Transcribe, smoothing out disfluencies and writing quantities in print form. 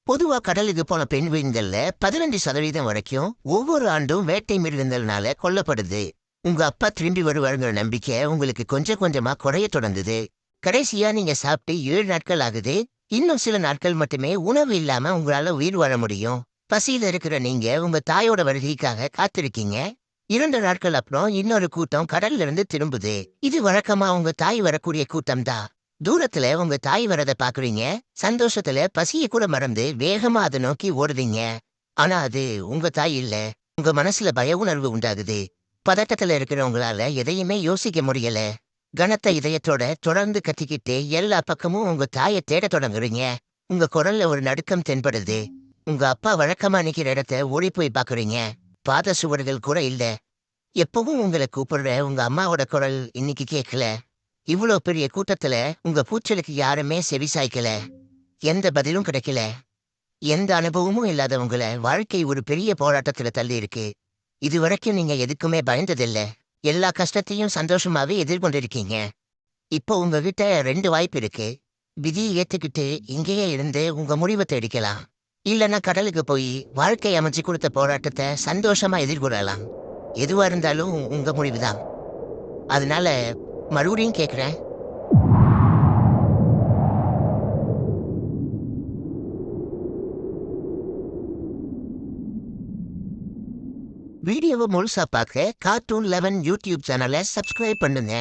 பொதுவா கடலுக்கு போன பெண்குயின்கள்ல 15% வரைக்கும் ஒவ்வொரு ஆண்டும் வேட்டை மிருகங்கள்னால கொல்லப்படுது. உங்க அப்பா திரும்பி வருவாருங்கிற நம்பிக்கை உங்களுக்கு கொஞ்சம் கொஞ்சமா குறைய தொடங்குது. கடைசியா நீங்க சாப்பிட்டு 7 நாட்கள் ஆகுது. இன்னும் சில நாட்கள் மட்டுமே உணவு இல்லாம உங்களால உயிர் வாழ முடியும். பசியில இருக்கிற நீங்க உங்க தாயோட வருகைக்காக காத்திருக்கீங்க. 2 நாட்கள் அப்புறம் இன்னொரு கூட்டம் கடல்ல இருந்து திரும்புது. இது வழக்கமா உங்க தாய் வரக்கூடிய கூட்டம் தான். தூரத்துல உங்க தாய் வரத பாக்குறீங்க. சந்தோஷத்துல பசிய கூட மறந்து வேகமா அதை நோக்கி ஓடுறீங்க. ஆனா அது உங்க தாய் இல்ல. உங்க மனசுல பய உணர்வு உண்டாகுது. பதட்டத்துல இருக்கிற உங்களால எதையுமே யோசிக்க முடியல. கனத்த இதயத்தோட தொடர்ந்து கத்திக்கிட்டே எல்லா பக்கமும் உங்க தாயை தேடத் தொடங்குறீங்க. உங்க குரல்ல ஒரு நடுக்கம் தென்படுது. உங்க அப்பா வழக்கமா நிக்கிற இடத்த ஓடி போய் பாக்குறீங்க. பாத சுவடுகள் கூட இல்ல. எப்பவும் உங்களை கூப்பிடுற உங்க அம்மாவோட குரல் இன்னைக்கு கேட்கல. இவ்வளோ பெரிய கூட்டத்துல உங்க கூச்சலுக்கு யாருமே செவிசாய்க்கல. எந்த பதிலும் கிடைக்கல. எந்த அனுபவமும் இல்லாத உங்கள வாழ்க்கை ஒரு பெரிய போராட்டத்துல தள்ளி இருக்கு. இதுவரைக்கும் நீங்க எதுக்குமே பயந்ததில்ல. எல்லா கஷ்டத்தையும் சந்தோஷமாவே எதிர்கொண்டிருக்கீங்க. இப்போ உங்ககிட்ட 2 வாய்ப்பு இருக்கு. விதியை ஏத்துக்கிட்டு இங்கேயே இருந்து உங்க முடிவை தேடிக்கலாம். இல்லைன்னா கடலுக்கு போய் வாழ்க்கை அமைச்சு கொடுத்த போராட்டத்தை சந்தோஷமா எதிர்கொள்ளலாம். எதுவா இருந்தாலும் உங்க முடிவுதான். அதனால மறுபடியும் கேக்குறேன். வீடியோவை முழுசா பார்க்க கார்ட்டூன் 11 யூடியூப் சேனலை சப்ஸ்கிரைப் பண்ணுங்க.